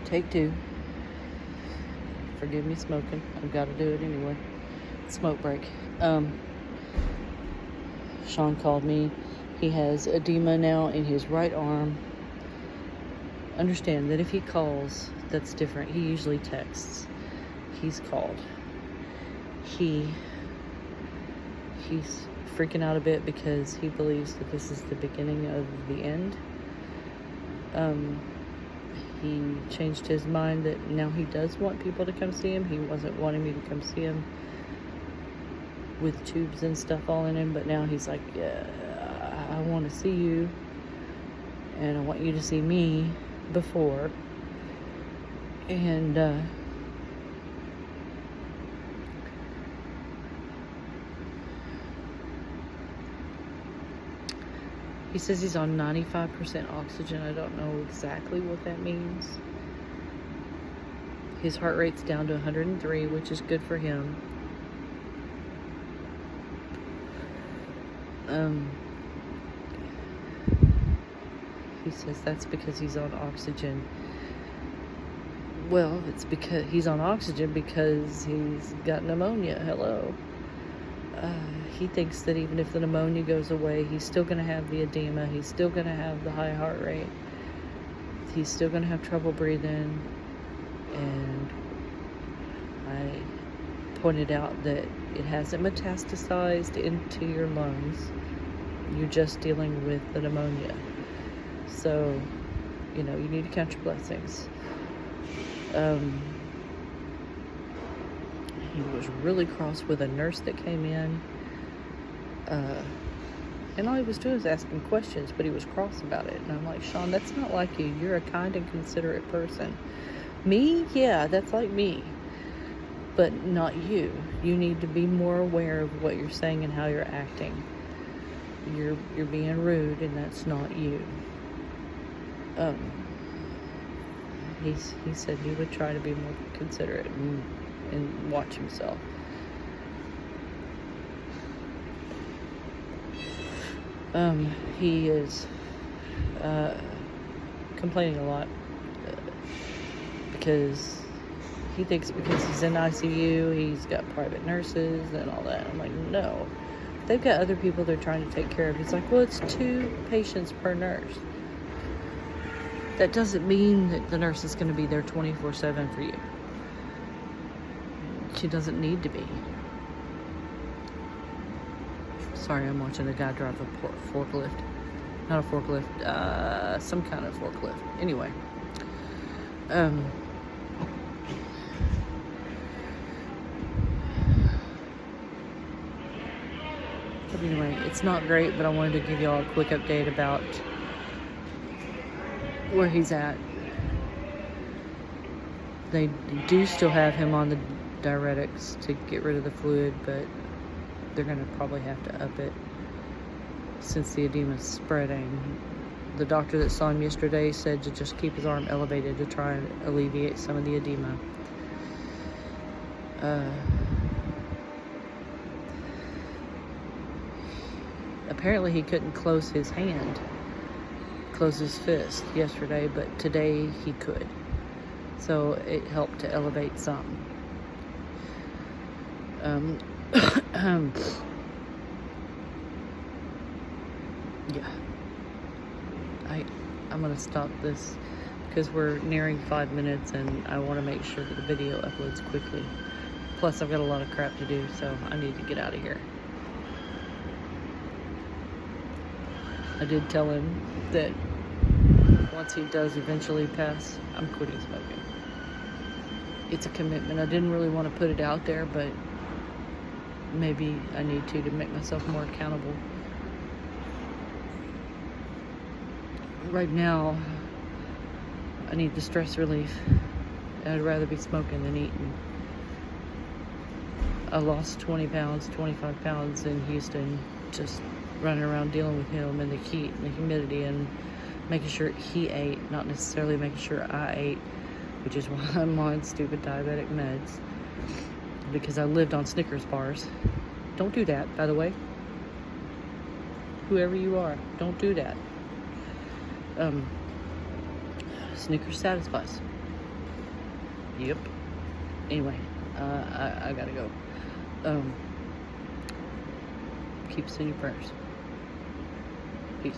Take two. Forgive me smoking. I've got to do it anyway. Smoke break. Sean called me. He has edema now in his right arm. Understand that if he calls, that's different. He usually texts. He's called. He's freaking out a bit because he believes that this is the beginning of the end. He changed his mind that now he does want people to come see him. He wasn't wanting me to come see him with tubes and stuff all in him, but now he's like, yeah, I want to see you, and I want you to see me before. And he says he's on 95% oxygen. I don't know exactly what that means. His heart rate's down to 103, which is good for him. He says that's because he's on oxygen. Well, it's because he's on oxygen because he's got pneumonia. Hello. He thinks that even if the pneumonia goes away, he's still going to have the edema. He's still going to have the high heart rate. He's still going to have trouble breathing. And I pointed out that it hasn't metastasized into your lungs. You're just dealing with the pneumonia. So, you need to count your blessings. He was really cross with a nurse that came in. And all he was doing was asking questions, but he was cross about it. And I'm like, Sean, that's not like you. You're a kind and considerate person. Me? Yeah, that's like me. But not you. You need to be more aware of what you're saying and how you're acting. You're being rude, and that's not you. He said he would try to be more considerate and watch himself. He is complaining a lot because he thinks because he's in ICU, he's got private nurses and all that. I'm like, no. They've got other people they're trying to take care of. He's like, well, it's 2 patients per nurse. That doesn't mean that the nurse is going to be there 24/7 for you. She doesn't need to be. Sorry, I'm watching a guy drive a forklift. Not a forklift, some kind of forklift. Anyway. But anyway, it's not great, but I wanted to give y'all a quick update about where he's at. They do still have him on the diuretics to get rid of the fluid, but they're going to probably have to up it since the edema is spreading. The doctor that saw him yesterday said to just keep his arm elevated to try and alleviate some of the edema. Apparently he couldn't close his fist yesterday, but today he could. So it helped to elevate some. Yeah. I'm going to stop this because we're nearing 5 minutes and I want to make sure that the video uploads quickly. Plus I've got a lot of crap to do, so I need to get out of here. I did tell him that once he does eventually pass, I'm quitting smoking. It's a commitment. I didn't really want to put it out there, but maybe I need to make myself more accountable. Right now, I need the stress relief. I'd rather be smoking than eating. I lost 20 pounds, 25 pounds in Houston, just running around dealing with him and the heat and the humidity and making sure he ate, not necessarily making sure I ate, which is why I'm on stupid diabetic meds, because I lived on Snickers bars. Don't do that, by the way. Whoever you are, don't do that. Snickers satisfies. Yep. Anyway, I gotta go. Um, keep us in your prayers. Peace.